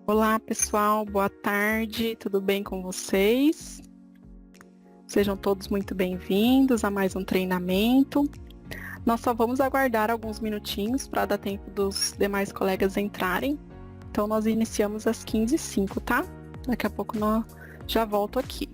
Olá, pessoal, boa tarde, tudo bem com vocês? Sejam todos muito bem-vindos a mais um treinamento. Nós só vamos aguardar alguns minutinhos para dar tempo dos demais colegas entrarem. Então, nós iniciamos às 15h05, tá? Daqui a pouco nós já volto aqui.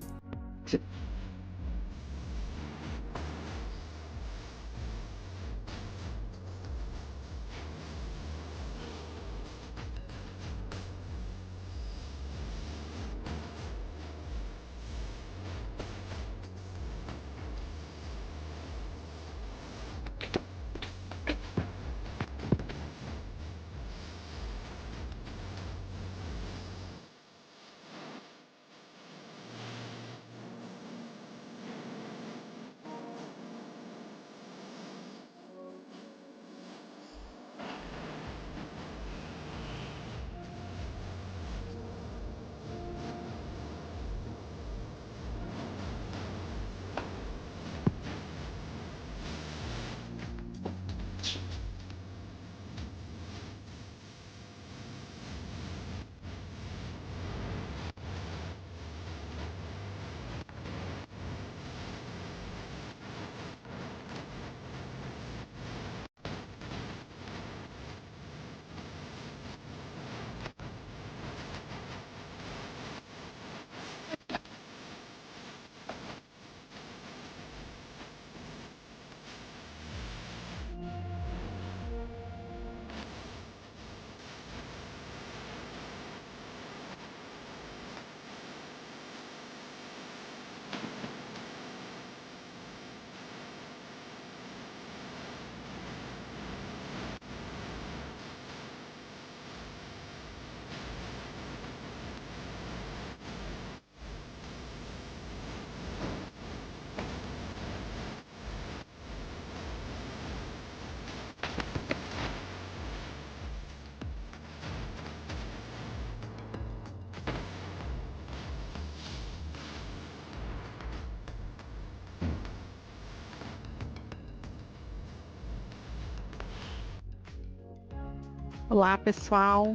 Olá, pessoal.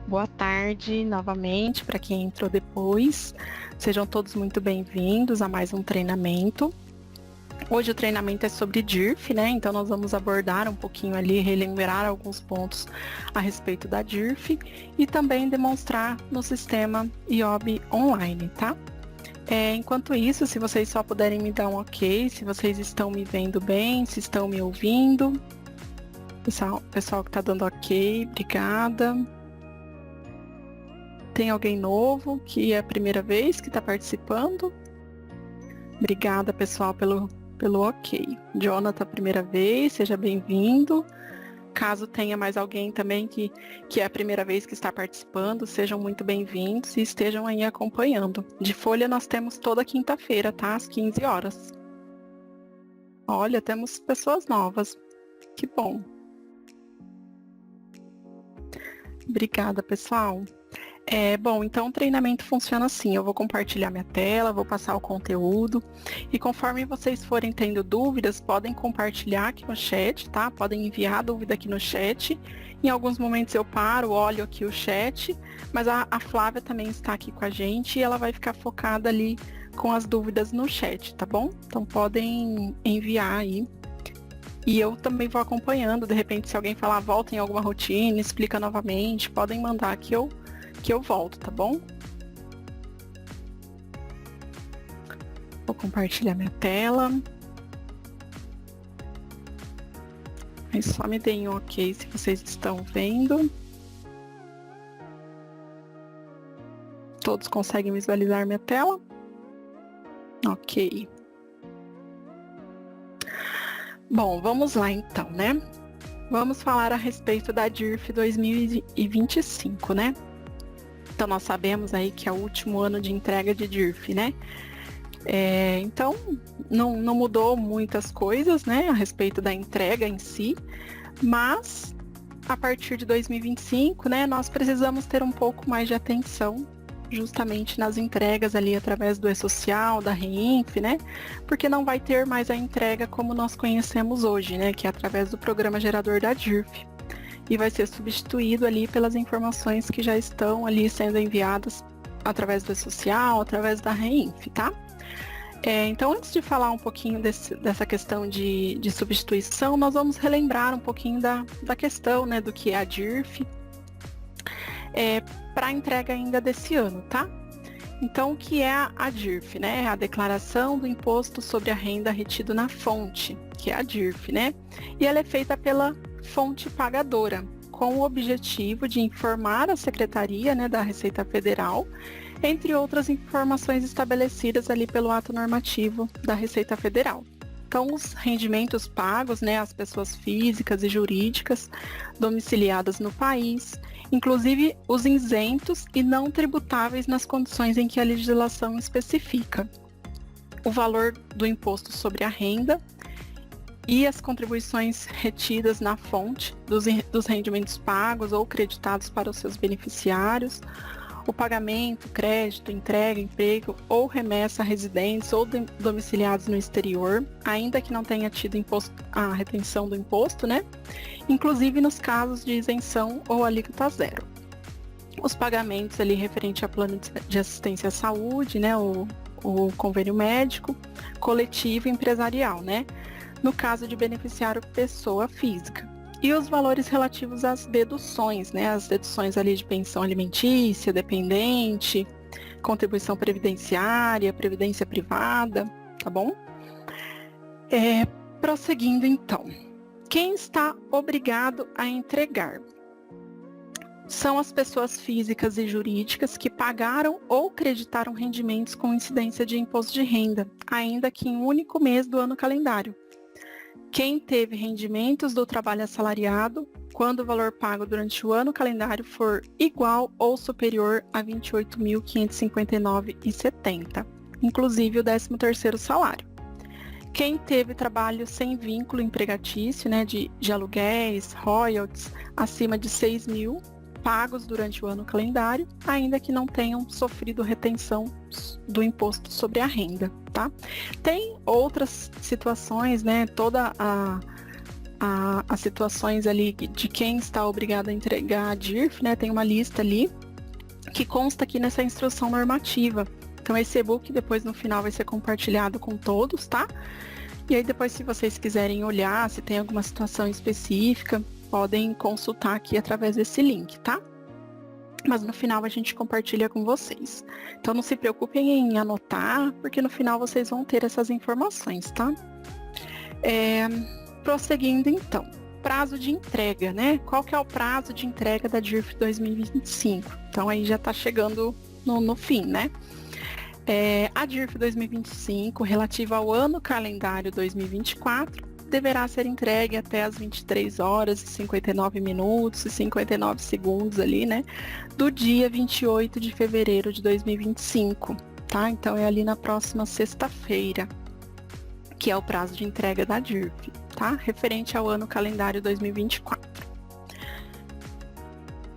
Boa tarde novamente para quem entrou depois. Sejam todos muito bem-vindos a mais um treinamento. Hoje o treinamento é sobre DIRF, né? Então nós vamos abordar um pouquinho ali, relembrar alguns pontos a respeito da DIRF e também demonstrar no sistema IOB online, tá? Enquanto isso, se vocês só puderem me dar um ok, se vocês estão me vendo bem, se estão me ouvindo. Pessoal que está dando ok, obrigada. Tem alguém novo que é a primeira vez que está participando? Obrigada, pessoal, pelo ok. Jonathan, primeira vez, seja bem-vindo. Caso tenha mais alguém também que é a primeira vez que está participando, sejam muito bem-vindos e estejam aí acompanhando. De folha nós temos toda quinta-feira, tá? Às 15 horas. Olha, temos pessoas novas. Que bom. Obrigada, pessoal. Bom, então o treinamento funciona assim, eu vou compartilhar minha tela, vou passar o conteúdo e conforme vocês forem tendo dúvidas, podem compartilhar aqui no chat, tá? Podem enviar a dúvida aqui no chat. Em alguns momentos eu paro, olho aqui o chat, mas a Flávia também está aqui com a gente e ela vai ficar focada ali com as dúvidas no chat, tá bom? Então podem enviar aí. E eu também vou acompanhando, de repente se alguém falar volta em alguma rotina, explica novamente, podem mandar que eu volto, tá bom? Vou compartilhar minha tela. Aí só me deem um ok se vocês estão vendo. Todos conseguem visualizar minha tela? Ok. Bom, vamos lá então, né? Vamos falar a respeito da DIRF 2025, né? Então, nós sabemos aí que é o último ano de entrega de DIRF, né? Então, não mudou muitas coisas, né, a respeito da entrega em si, mas a partir de 2025, né, nós precisamos ter um pouco mais de atenção justamente nas entregas ali através do E-Social, da REINF, né, porque não vai ter mais a entrega como nós conhecemos hoje, né, que é através do programa gerador da DIRF. e vai ser substituído ali pelas informações que já estão ali sendo enviadas através do E-Social, através da REINF, tá? Então, antes de falar um pouquinho dessa questão de substituição, nós vamos relembrar um pouquinho da questão, né, do que é a DIRF, para a entrega ainda desse ano, tá? Então, o que é a DIRF, né? É a Declaração do Imposto sobre a Renda Retido na Fonte, que é a DIRF, né? E ela é feita pela fonte pagadora, com o objetivo de informar a Secretaria, né, da Receita Federal, entre outras informações estabelecidas ali pelo ato normativo da Receita Federal. Então, os rendimentos pagos, né, às pessoas físicas e jurídicas domiciliadas no país, inclusive os isentos e não tributáveis nas condições em que a legislação especifica. O valor do imposto sobre a renda e as contribuições retidas na fonte dos rendimentos pagos ou creditados para os seus beneficiários, o pagamento, crédito, entrega, emprego ou remessa a residentes ou domiciliados no exterior, ainda que não tenha tido a retenção do imposto, né? Inclusive nos casos de isenção ou alíquota zero. Os pagamentos ali referente a plano de assistência à saúde, né? O convênio médico, coletivo e empresarial, né? No caso de beneficiário pessoa física. E os valores relativos às deduções, né? As deduções ali de pensão alimentícia, dependente, contribuição previdenciária, previdência privada, tá bom? Prosseguindo então. Quem está obrigado a entregar? São as pessoas físicas e jurídicas que pagaram ou creditaram rendimentos com incidência de imposto de renda, ainda que em um único mês do ano calendário. Quem teve rendimentos do trabalho assalariado, quando o valor pago durante o ano calendário for igual ou superior a R$ 28.559,70, inclusive o 13º salário. Quem teve trabalho sem vínculo empregatício, né, de aluguéis, royalties, acima de 6.000, pagos durante o ano calendário, ainda que não tenham sofrido retenção do imposto sobre a renda, tá? Tem outras situações, né? Toda as situações ali de quem está obrigado a entregar a DIRF, né? Tem uma lista ali que consta aqui nessa instrução normativa. Então, esse e-book depois no final vai ser compartilhado com todos, tá? E aí depois, se vocês quiserem olhar, se tem alguma situação específica, podem consultar aqui através desse link, tá? Mas no final a gente compartilha com vocês. Então não se preocupem em anotar, porque no final vocês vão ter essas informações, tá? Prosseguindo então. Prazo de entrega, né? Qual que é o prazo de entrega da DIRF 2025? Então aí já está chegando no fim, né? A DIRF 2025, relativa ao ano calendário 2024, deverá ser entregue até as 23 horas e 59 minutos e 59 segundos ali, né? Do dia 28 de fevereiro de 2025, tá? Então é ali na próxima sexta-feira, que é o prazo de entrega da DIRF, tá? Referente ao ano calendário 2024.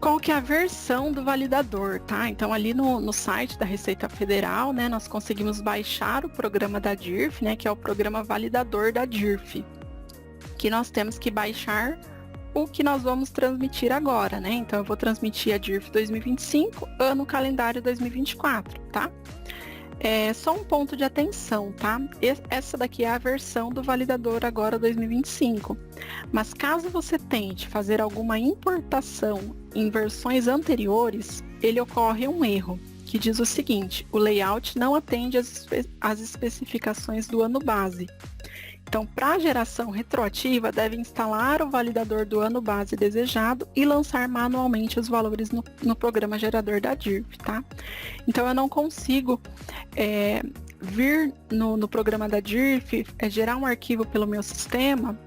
Qual que é a versão do validador, tá? Então, ali no site da Receita Federal, né, nós conseguimos baixar o programa da DIRF, né, que é o programa validador da DIRF, que nós temos que baixar o que nós vamos transmitir agora, né? Então, eu vou transmitir a DIRF 2025, ano calendário 2024, tá? Só um ponto de atenção, tá? Essa daqui é a versão do validador agora 2025. Mas caso você tente fazer alguma importação em versões anteriores, ele ocorre um erro, que diz o seguinte: o layout não atende às especificações do ano base. Então, para a geração retroativa, deve instalar o validador do ano base desejado e lançar manualmente os valores no programa gerador da DIRF, tá? Então, eu não consigo vir no programa da DIRF, gerar um arquivo pelo meu sistema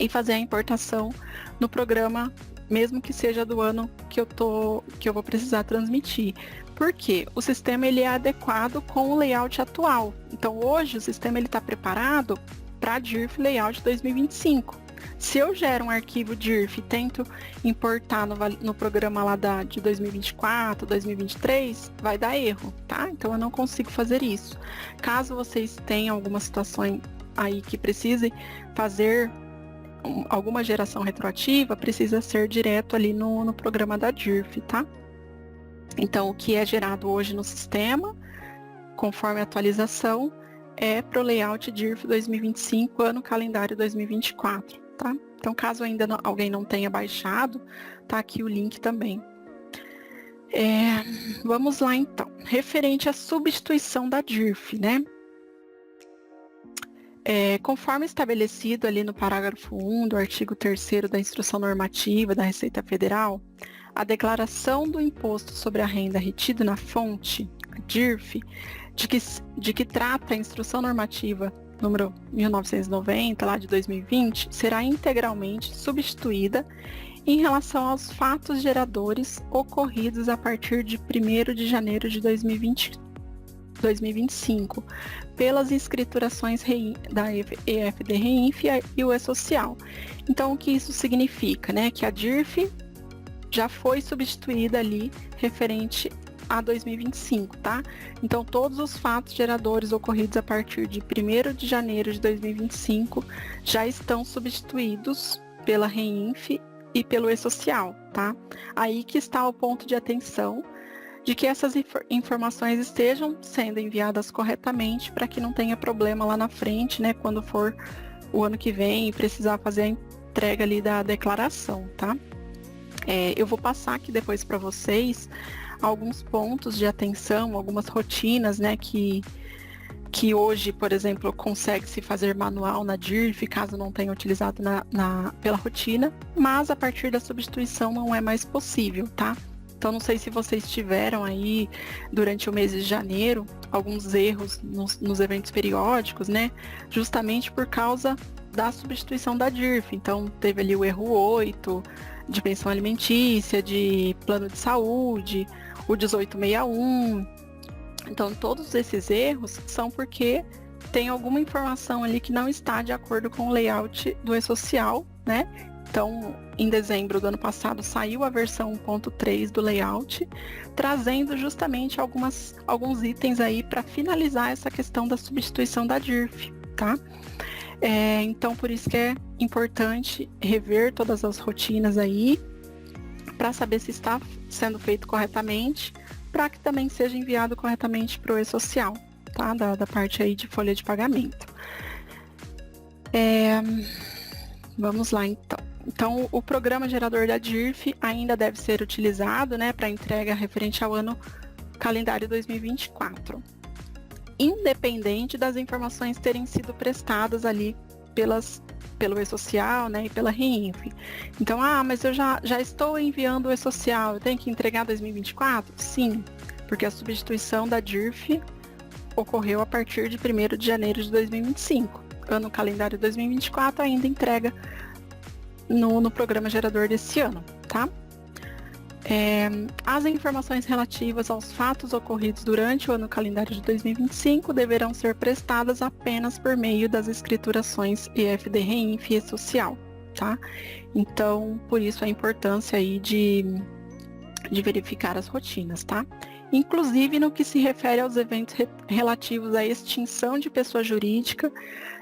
e fazer a importação no programa, mesmo que seja do ano que eu vou precisar transmitir. Por quê? O sistema ele é adequado com o layout atual. Então, hoje, o sistema está preparado para a DIRF Layout 2025. Se eu gero um arquivo DIRF e tento importar no programa lá de 2024, 2023, vai dar erro, tá? Então eu não consigo fazer isso. Caso vocês tenham alguma situação aí que precise fazer alguma geração retroativa, precisa ser direto ali no programa da DIRF, tá? Então, o que é gerado hoje no sistema, conforme a atualização, é para o layout DIRF 2025, ano calendário 2024, tá? Então, caso ainda alguém não tenha baixado, tá aqui o link também. Vamos lá, então. Referente à substituição da DIRF, né? Conforme estabelecido ali no parágrafo 1 do artigo 3º da Instrução Normativa da Receita Federal, a declaração do imposto sobre a renda retido na fonte, a DIRF, de que trata a Instrução Normativa número 1990, lá de 2020, será integralmente substituída em relação aos fatos geradores ocorridos a partir de 1º de janeiro de 2025, pelas escriturações da EFD Reinf e o E-Social. Então, o que isso significa? Né? Que a DIRF já foi substituída ali referente a 2025, tá? Então, todos os fatos geradores ocorridos a partir de 1º de janeiro de 2025 já estão substituídos pela Reinf e pelo E-Social, tá? Aí que está o ponto de atenção de que essas informações estejam sendo enviadas corretamente para que não tenha problema lá na frente, né? Quando for o ano que vem e precisar fazer a entrega ali da declaração, tá? Eu vou passar aqui depois para vocês alguns pontos de atenção, algumas rotinas, né, que hoje, por exemplo, consegue-se fazer manual na DIRF, caso não tenha utilizado pela rotina, mas a partir da substituição não é mais possível, tá? Então, não sei se vocês tiveram aí, durante o mês de janeiro, alguns erros nos eventos periódicos, né? Justamente por causa da substituição da DIRF. Então, teve ali o erro 8, de pensão alimentícia, de plano de saúde, o 1861. Então, todos esses erros são porque tem alguma informação ali que não está de acordo com o layout do E-Social, né? Então, em dezembro do ano passado, saiu a versão 1.3 do layout, trazendo justamente alguns itens aí para finalizar essa questão da substituição da DIRF, tá? Então, por isso que é importante rever todas as rotinas aí, para saber se está sendo feito corretamente, para que também seja enviado corretamente para o E-Social, tá? Da parte aí de folha de pagamento. Vamos lá, então. Então, o programa gerador da DIRF ainda deve ser utilizado, né, para entrega referente ao ano calendário 2024. Independente das informações terem sido prestadas ali pelo E-Social, né, e pela Reinf. Então, mas eu já estou enviando o E-Social, eu tenho que entregar 2024? Sim, porque a substituição da DIRF ocorreu a partir de 1º de janeiro de 2025. Ano calendário 2024 ainda entrega no programa gerador desse ano, tá? As informações relativas aos fatos ocorridos durante o ano calendário de 2025 deverão ser prestadas apenas por meio das escriturações EFD Reinf e E-Social, tá? Então, por isso a importância aí de verificar as rotinas, tá? Inclusive no que se refere aos eventos relativos à extinção de pessoa jurídica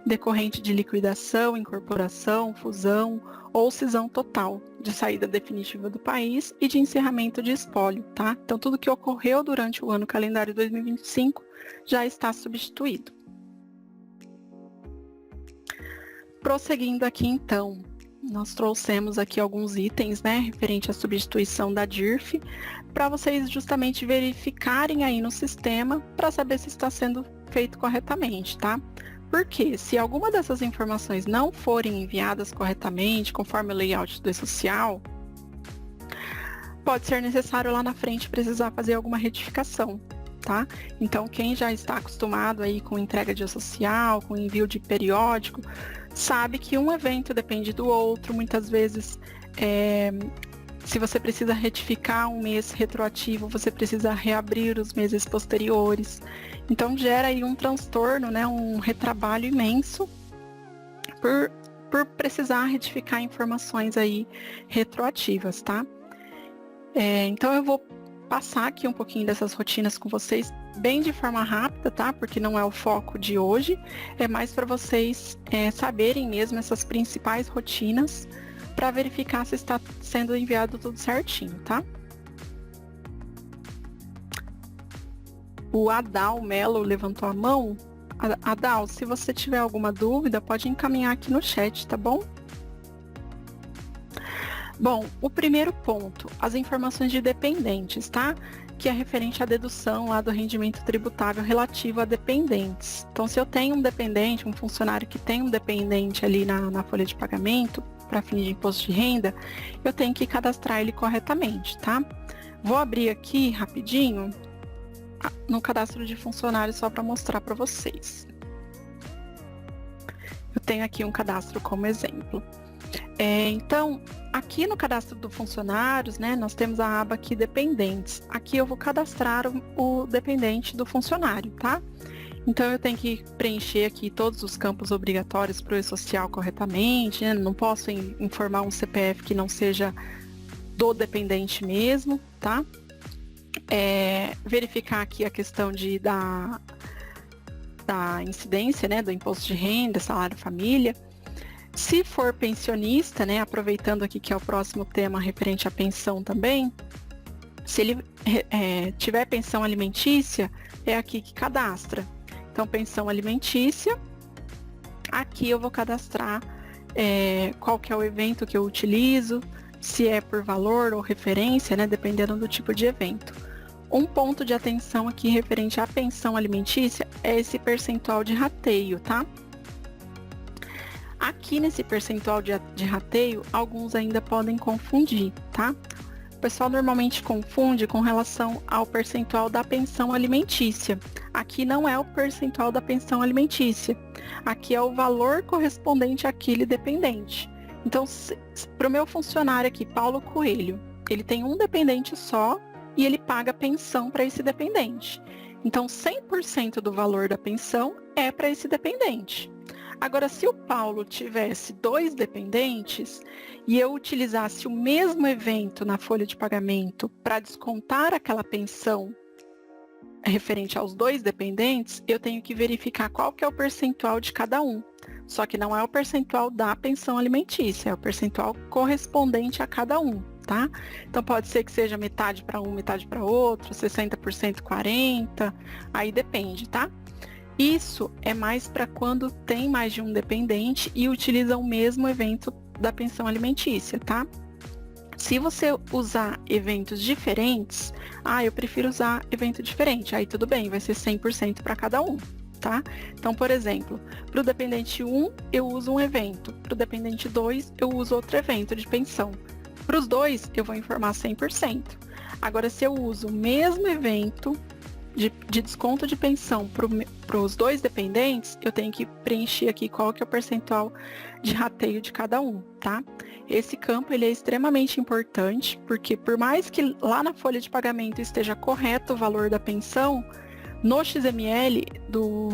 decorrente de liquidação, incorporação, fusão ou cisão total, de saída definitiva do país e de encerramento de espólio, tá? Então, tudo que ocorreu durante o ano calendário 2025 já está substituído. Prosseguindo aqui, então, nós trouxemos aqui alguns itens, né, referente à substituição da DIRF, para vocês justamente verificarem aí no sistema para saber se está sendo feito corretamente, tá? Porque se alguma dessas informações não forem enviadas corretamente, conforme o layout do E-Social, pode ser necessário lá na frente precisar fazer alguma retificação, tá? Então, quem já está acostumado aí com entrega de E-Social, com envio de periódico, sabe que um evento depende do outro. Muitas vezes, se você precisa retificar um mês retroativo, você precisa reabrir os meses posteriores. Então, gera aí um transtorno, né, um retrabalho imenso por precisar retificar informações aí retroativas, tá? Então, eu vou passar aqui um pouquinho dessas rotinas com vocês bem de forma rápida, tá? Porque não é o foco de hoje, é mais para vocês saberem mesmo essas principais rotinas para verificar se está sendo enviado tudo certinho, tá? O Adal Melo levantou a mão. Adal, se você tiver alguma dúvida, pode encaminhar aqui no chat, tá bom? Bom, o primeiro ponto, as informações de dependentes, tá? Que é referente à dedução lá do rendimento tributável relativo a dependentes. Então, se eu tenho um dependente, um funcionário que tem um dependente ali na folha de pagamento, para fins de imposto de renda, eu tenho que cadastrar ele corretamente, tá? Vou abrir aqui rapidinho no cadastro de funcionários só para mostrar para vocês. Eu tenho aqui um cadastro como exemplo. Então, aqui no cadastro do funcionários, né, nós temos a aba aqui dependentes. Aqui eu vou cadastrar o dependente do funcionário, tá? Então, eu tenho que preencher aqui todos os campos obrigatórios para o e-social corretamente, né? Não posso informar um CPF que não seja do dependente mesmo, tá? Verificar aqui a questão da incidência, né, do imposto de renda, salário família. Se for pensionista, né, aproveitando aqui que é o próximo tema referente à pensão também, se ele tiver pensão alimentícia, é aqui que cadastra. Então, pensão alimentícia, aqui eu vou cadastrar qual que é o evento que eu utilizo, se é por valor ou referência, né, dependendo do tipo de evento. Um ponto de atenção aqui referente à pensão alimentícia é esse percentual de rateio, tá? Aqui nesse percentual de rateio, alguns ainda podem confundir, tá? O pessoal normalmente confunde com relação ao percentual da pensão alimentícia. Aqui não é o percentual da pensão alimentícia. Aqui é o valor correspondente àquele dependente. Então, para o meu funcionário aqui, Paulo Coelho, ele tem um dependente só e ele paga pensão para esse dependente. Então, 100% do valor da pensão é para esse dependente. Agora, se o Paulo tivesse 2 dependentes e eu utilizasse o mesmo evento na folha de pagamento para descontar aquela pensão referente aos 2 dependentes, eu tenho que verificar qual que é o percentual de cada um. Só que não é o percentual da pensão alimentícia, é o percentual correspondente a cada um, tá? Então, pode ser que seja metade para um, metade para outro, 60%, 40%, aí depende, tá? Isso é mais para quando tem mais de um dependente e utiliza o mesmo evento da pensão alimentícia, tá? Se você usar eventos diferentes, eu prefiro usar evento diferente, aí tudo bem, vai ser 100% para cada um, tá? Então, por exemplo, para o dependente 1, eu uso um evento, para o dependente 2, eu uso outro evento de pensão. Para os dois, eu vou informar 100%. Agora, se eu uso o mesmo evento de desconto de pensão para os 2 dependentes, eu tenho que preencher aqui qual que é o percentual de rateio de cada um, tá? Esse campo ele é extremamente importante, porque por mais que lá na folha de pagamento esteja correto o valor da pensão, no XML do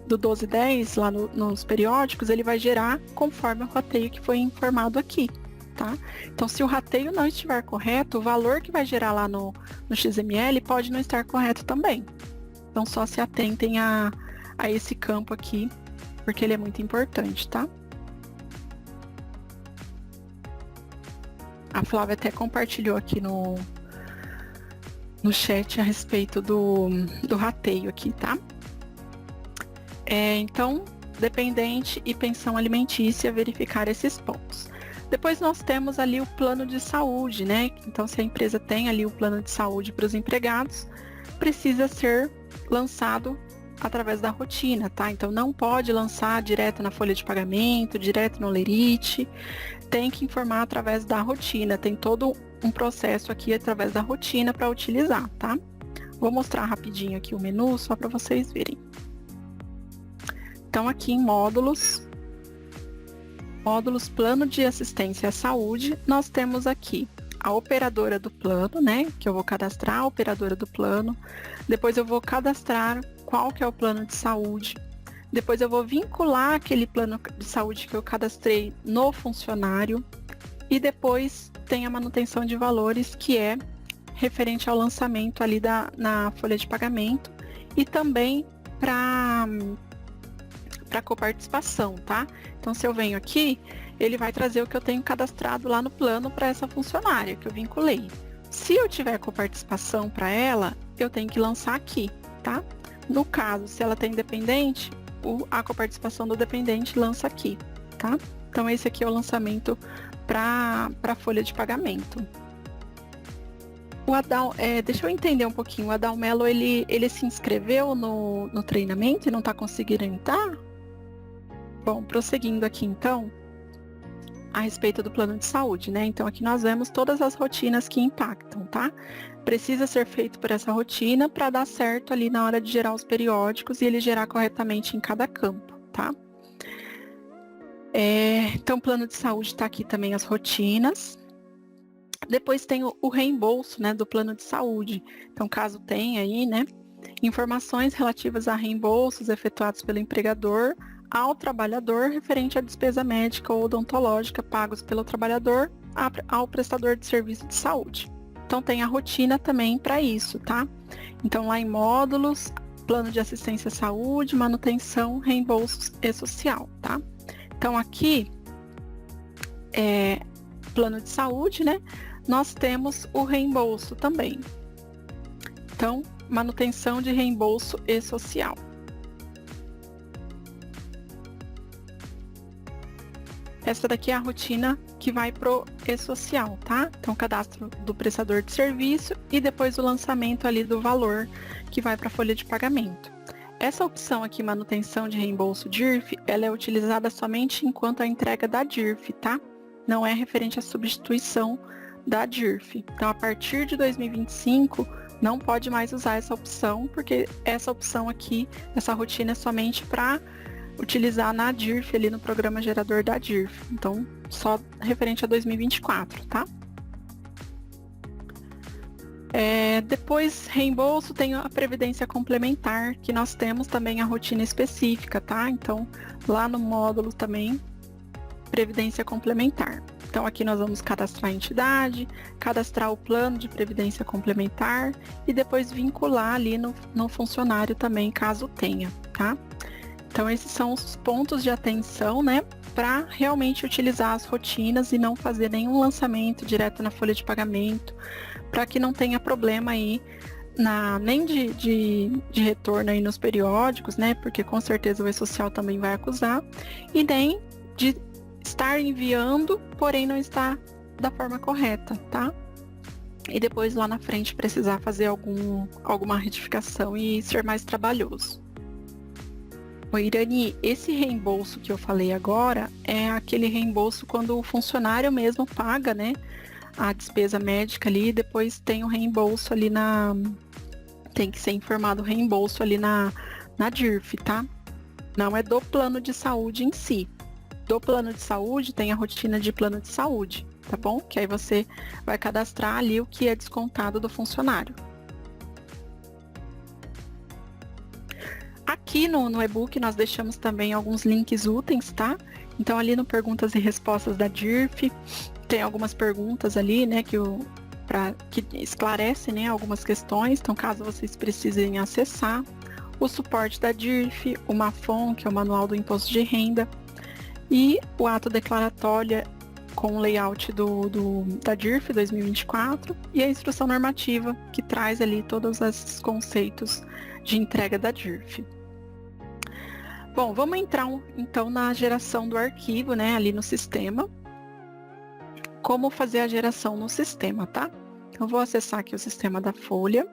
1210, lá nos periódicos, ele vai gerar conforme o rateio que foi informado aqui, tá? Então, se o rateio não estiver correto, o valor que vai gerar lá no XML pode não estar correto também. Então, só se atentem a esse campo aqui, porque ele é muito importante, tá? A Flávia até compartilhou aqui no chat a respeito do rateio aqui, tá? Então, dependente e pensão alimentícia, verificar esses pontos. Depois nós temos ali o plano de saúde, né? Então, se a empresa tem ali o plano de saúde para os empregados, precisa ser lançado através da rotina, tá? Então, não pode lançar direto na folha de pagamento, direto no Lerite, tem que informar através da rotina, tem todo um processo aqui através da rotina para utilizar, tá? Vou mostrar rapidinho aqui o menu, só para vocês verem. Então, aqui em módulos, plano de assistência à saúde, nós temos aqui a operadora do plano, né? Que eu vou cadastrar a operadora do plano. Depois eu vou cadastrar qual que é o plano de saúde. Depois eu vou vincular aquele plano de saúde que eu cadastrei no funcionário. E depois tem a manutenção de valores, que é referente ao lançamento ali na folha de pagamento. e também para coparticipação, tá? Então, se eu venho aqui, ele vai trazer o que eu tenho cadastrado lá no plano para essa funcionária que eu vinculei. Se eu tiver coparticipação para ela, eu tenho que lançar aqui, tá? No caso, se ela tem dependente, a coparticipação do dependente lança aqui, tá? Então, esse aqui é o lançamento para a folha de pagamento. O Adal, deixa eu entender um pouquinho, o Adalmelo, ele se inscreveu no treinamento e não está conseguindo entrar? Bom, prosseguindo aqui então, a respeito do plano de saúde, né? Então aqui nós vemos todas as rotinas que impactam, tá? Precisa ser feito por essa rotina para dar certo ali na hora de gerar os periódicos e ele gerar corretamente em cada campo, tá? Então, o plano de saúde está aqui também as rotinas. Depois tem o reembolso, né, do plano de saúde. Então, caso tenha aí, né, informações relativas a reembolsos efetuados pelo empregador ao trabalhador referente à despesa médica ou odontológica pagos pelo trabalhador ao prestador de serviço de saúde. Então, tem a rotina também para isso, tá? Então, lá em módulos, plano de assistência à saúde, manutenção, reembolsos e social, tá? Então, aqui, plano de saúde, né? Nós temos o reembolso também. Então, manutenção de reembolso e social. Essa daqui é a rotina que vai pro e-social, tá? Então, cadastro do prestador de serviço e depois o lançamento ali do valor que vai para a folha de pagamento. Essa opção aqui, manutenção de reembolso DIRF, ela é utilizada somente enquanto a entrega da DIRF, tá? Não é referente à substituição da DIRF. Então, a partir de 2025, não pode mais usar essa opção, porque essa opção aqui, essa rotina é somente para utilizar na DIRF, ali no programa gerador da DIRF. Então, só referente a 2024, tá? Depois, reembolso, tem a previdência complementar, que nós temos também a rotina específica, tá? Então, lá no módulo também, previdência complementar. Então, aqui nós vamos cadastrar a entidade, cadastrar o plano de previdência complementar e depois vincular ali no funcionário também, caso tenha, tá? Então, esses são os pontos de atenção, né, para realmente utilizar as rotinas e não fazer nenhum lançamento direto na folha de pagamento, para que não tenha problema aí, nem de retorno aí nos periódicos, né, porque com certeza o e-social também vai acusar, e nem de estar enviando, porém não está da forma correta, tá? E depois lá na frente precisar fazer alguma retificação e ser mais trabalhoso. O Irani, esse reembolso que eu falei agora é aquele reembolso quando o funcionário mesmo paga, né, a despesa médica ali, e depois tem o reembolso ali tem que ser informado o reembolso ali na DIRF, tá? Não é do plano de saúde em si. Do plano de saúde tem a rotina de plano de saúde, tá bom? Que aí você vai cadastrar ali o que é descontado do funcionário. Aqui no e-book nós deixamos também alguns links úteis, tá? Então ali no perguntas e respostas da DIRF, tem algumas perguntas ali, né, que esclarecem, né, algumas questões. Então, caso vocês precisem acessar, o suporte da DIRF, o MAFON, que é o Manual do Imposto de Renda, e o ato declaratório com o layout da DIRF 2024 e a instrução normativa que traz ali todos esses conceitos de entrega da DIRF. Bom, vamos entrar então na geração do arquivo, né, ali no sistema. Como fazer a geração no sistema, tá? Então, vou acessar aqui o sistema da Folha.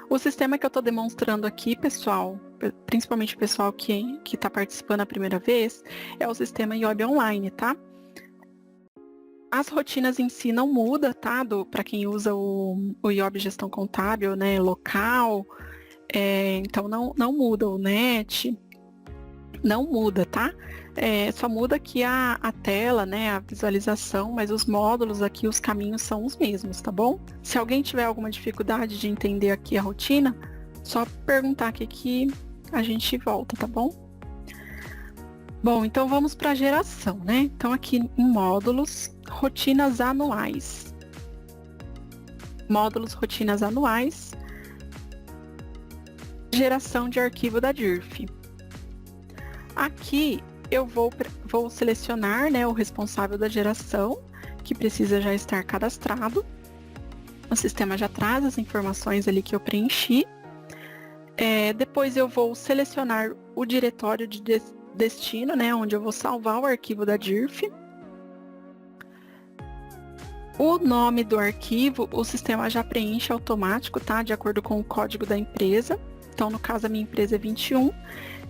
O sistema que eu estou demonstrando aqui, pessoal, principalmente o pessoal que está participando a primeira vez, é o sistema IOB Online, tá? As rotinas em si não mudam, tá? Para quem usa o IOB Gestão Contábil, né, local, então não muda o NET, não muda, tá? Só muda aqui a tela, né, a visualização, mas os módulos aqui, os caminhos são os mesmos, tá bom? Se alguém tiver alguma dificuldade de entender aqui a rotina, só perguntar aqui que a gente volta, tá bom? Bom, então vamos para a geração, né? Então aqui em módulos, rotinas anuais. Módulos, rotinas anuais. geração de arquivo da DIRF. Aqui eu vou selecionar, né, o responsável da geração, que precisa já estar cadastrado. O sistema já traz as informações ali que eu preenchi. Depois eu vou selecionar o diretório de destino, né, onde eu vou salvar o arquivo da DIRF. O nome do arquivo, o sistema já preenche automático, tá? De acordo com o código da empresa. Então, no caso, a minha empresa é 21.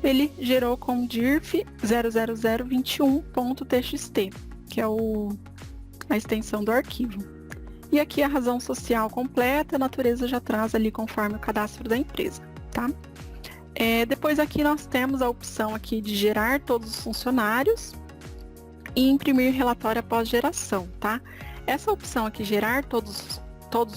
Ele gerou com DIRF 00021.txt, que é a extensão do arquivo. E aqui a razão social completa, a natureza já traz ali conforme o cadastro da empresa, tá? Depois aqui nós temos a opção aqui de gerar todos os funcionários e imprimir relatório após geração, tá? Essa opção aqui, gerar todos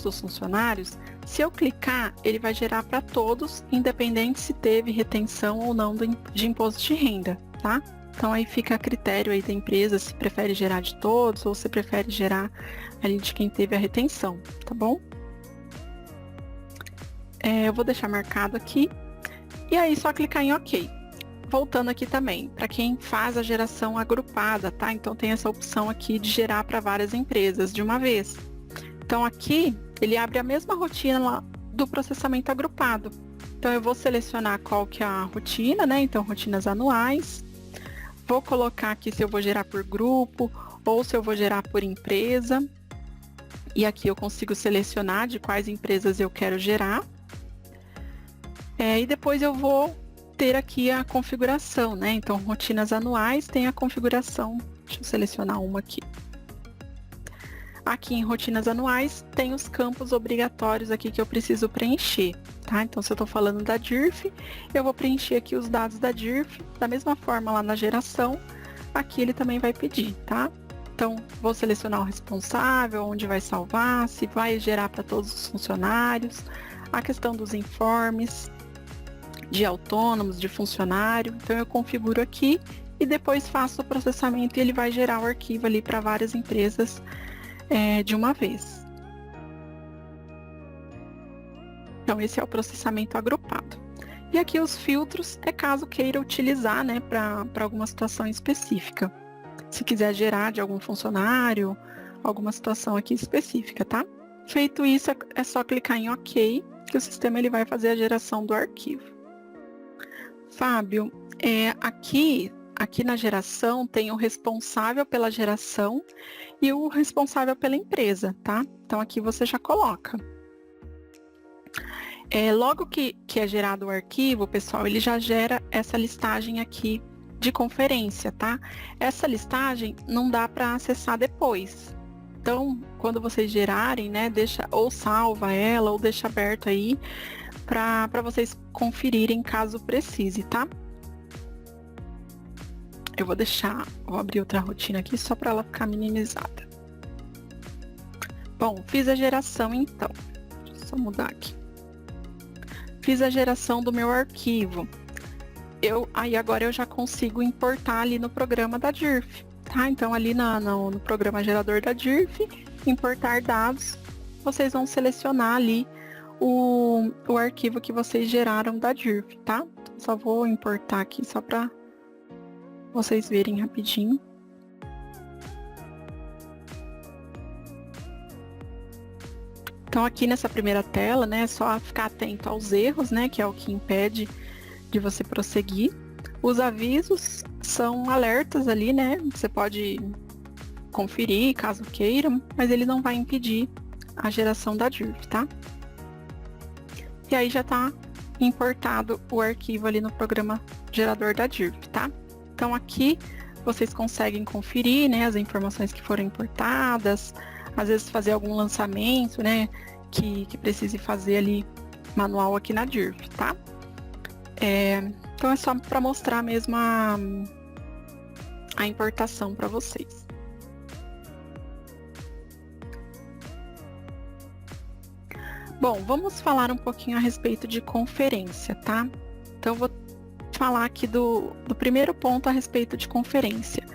os funcionários, se eu clicar, ele vai gerar para todos, independente se teve retenção ou não de imposto de renda, tá? Então aí fica a critério aí da empresa, se prefere gerar de todos ou se prefere gerar ali de quem teve a retenção, tá bom? Eu vou deixar marcado aqui. E aí só clicar em OK. Voltando aqui também, para quem faz a geração agrupada, tá? Então tem essa opção aqui de gerar para várias empresas de uma vez. Então aqui, ele abre a mesma rotina lá do processamento agrupado. Então eu vou selecionar qual que é a rotina, né? Então rotinas anuais. Vou colocar aqui se eu vou gerar por grupo ou se eu vou gerar por empresa. E aqui eu consigo selecionar de quais empresas eu quero gerar. E depois eu vou ter aqui a configuração, né? Então, rotinas anuais tem a configuração. Deixa eu selecionar uma aqui. Aqui em rotinas anuais tem os campos obrigatórios aqui que eu preciso preencher, tá? Então, se eu estou falando da DIRF, eu vou preencher aqui os dados da DIRF, da mesma forma lá na geração, aqui ele também vai pedir, tá? Então, vou selecionar o responsável, onde vai salvar, se vai gerar para todos os funcionários, a questão dos informes, de autônomos, de funcionário. Então eu configuro aqui e depois faço o processamento e ele vai gerar o arquivo ali para várias empresas de uma vez. Então esse é o processamento agrupado. E aqui os filtros é caso queira utilizar, né, para alguma situação específica. Se quiser gerar de algum funcionário, alguma situação aqui específica, tá? Feito isso, é só clicar em OK, que o sistema ele vai fazer a geração do arquivo. Fábio, aqui na geração tem o responsável pela geração e o responsável pela empresa, tá? Então aqui você já coloca. Logo que é gerado o arquivo, pessoal, ele já gera essa listagem aqui de conferência, tá? Essa listagem não dá para acessar depois. Então, quando vocês gerarem, né, deixa ou salva ela ou deixa aberto aí para vocês conferirem caso precise, tá? Eu vou abrir outra rotina aqui só para ela ficar minimizada. Bom, fiz a geração então. Deixa eu só mudar aqui. Fiz a geração do meu arquivo. Aí agora eu já consigo importar ali no programa da DIRF, tá? Então ali no programa gerador da DIRF, importar dados, vocês vão selecionar ali o arquivo que vocês geraram da DIRF, tá? Então, só vou importar aqui só para vocês verem rapidinho. Então aqui nessa primeira tela, né, é só ficar atento aos erros, né, que é o que impede de você prosseguir. Os avisos são alertas ali, né, você pode conferir caso queira, mas ele não vai impedir a geração da DIRF, tá? E aí já está importado o arquivo ali no programa gerador da DIRF, tá? Então aqui vocês conseguem conferir, né, as informações que foram importadas, às vezes fazer algum lançamento, né, que precise fazer ali manual aqui na DIRF, tá? Então é só para mostrar mesmo a importação para vocês. Bom, vamos falar um pouquinho a respeito de conferência, tá? Então, eu vou falar aqui do primeiro ponto a respeito de conferência,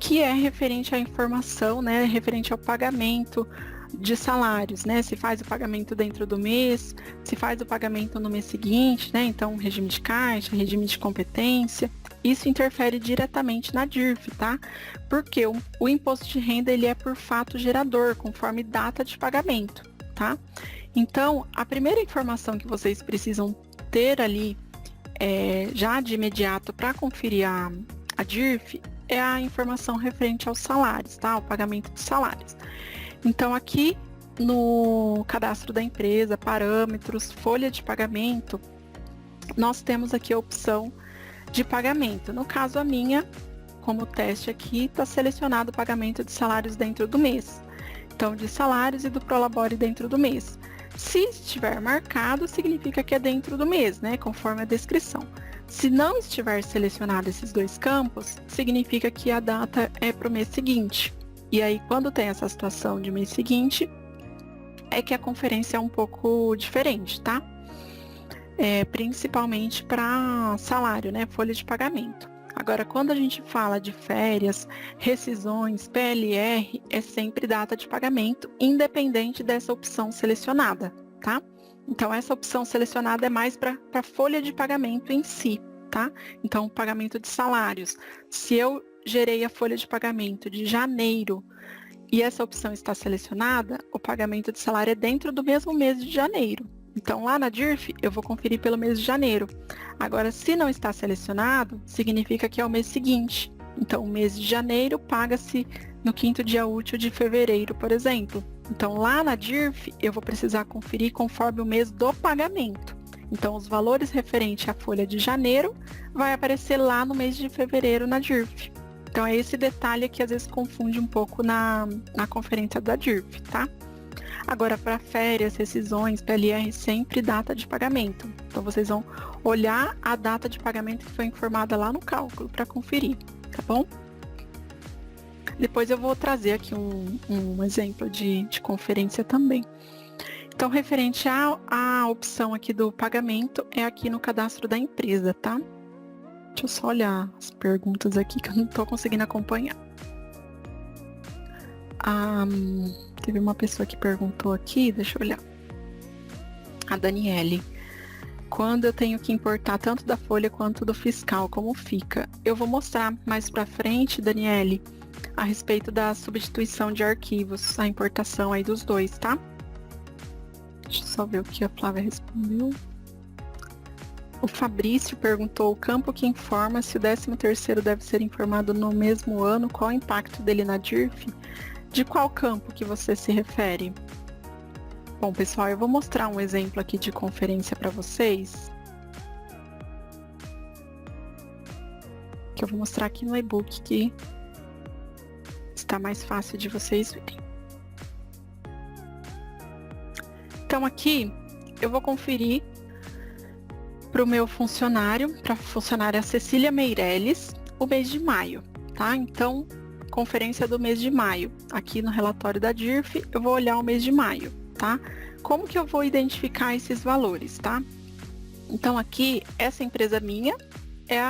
que é referente à informação, né? Referente ao pagamento, de salários, né? Se faz o pagamento dentro do mês, se faz o pagamento no mês seguinte, né? Então, regime de caixa, regime de competência, isso interfere diretamente na DIRF, tá? Porque o imposto de renda, ele é por fato gerador, conforme data de pagamento, tá? Então, a primeira informação que vocês precisam ter ali, já de imediato, para conferir a DIRF, é a informação referente aos salários, tá? O pagamento de salários. Então, aqui no cadastro da empresa, parâmetros, folha de pagamento, nós temos aqui a opção de pagamento. No caso, a minha, como teste aqui, está selecionado o pagamento de salários dentro do mês. Então, de salários e do Prolabore dentro do mês. Se estiver marcado, significa que é dentro do mês, né? Conforme a descrição. Se não estiver selecionado esses dois campos, significa que a data é para o mês seguinte. E aí, quando tem essa situação de mês seguinte, é que a conferência é um pouco diferente, tá? Principalmente para salário, né? Folha de pagamento. Agora, quando a gente fala de férias, rescisões, PLR, é sempre data de pagamento, independente dessa opção selecionada, tá? Então, essa opção selecionada é mais para a folha de pagamento em si, tá? Então, o pagamento de salários. Se eu gerei a folha de pagamento de janeiro e essa opção está selecionada, o pagamento de salário é dentro do mesmo mês de janeiro. Então, lá na DIRF, eu vou conferir pelo mês de janeiro. Agora, se não está selecionado, significa que é o mês seguinte. Então, o mês de janeiro paga-se no 5º dia útil de fevereiro, por exemplo. Então, lá na DIRF, eu vou precisar conferir conforme o mês do pagamento. Então, os valores referentes à folha de janeiro vai aparecer lá no mês de fevereiro na DIRF. Então, é esse detalhe que às vezes confunde um pouco na conferência da DIRF, tá? Agora, para férias, rescisões, PLR, sempre data de pagamento. Então, vocês vão olhar a data de pagamento que foi informada lá no cálculo para conferir, tá bom? Depois eu vou trazer aqui um exemplo de conferência também. Então, referente à opção aqui do pagamento, é aqui no cadastro da empresa, tá? Deixa eu só olhar as perguntas aqui que eu não estou conseguindo acompanhar. Teve uma pessoa que perguntou aqui, deixa eu olhar. A Daniele. Quando eu tenho que importar tanto da folha quanto do fiscal, como fica? Eu vou mostrar mais pra frente, Daniele, a respeito da substituição de arquivos, a importação aí dos dois, tá? Deixa eu só ver o que a Flávia respondeu. O Fabrício perguntou, o campo que informa se o 13º deve ser informado no mesmo ano, qual o impacto dele na DIRF? De qual campo que você se refere? Bom, pessoal, eu vou mostrar um exemplo aqui de conferência para vocês. Que eu vou mostrar aqui no e-book que está mais fácil de vocês verem. Então, aqui eu vou conferir para o meu funcionário, para a funcionária Cecília Meirelles, o mês de maio, tá? Então, conferência do mês de maio. Aqui no relatório da DIRF, eu vou olhar o mês de maio, tá? Como que eu vou identificar esses valores, tá? Então, aqui, essa empresa minha é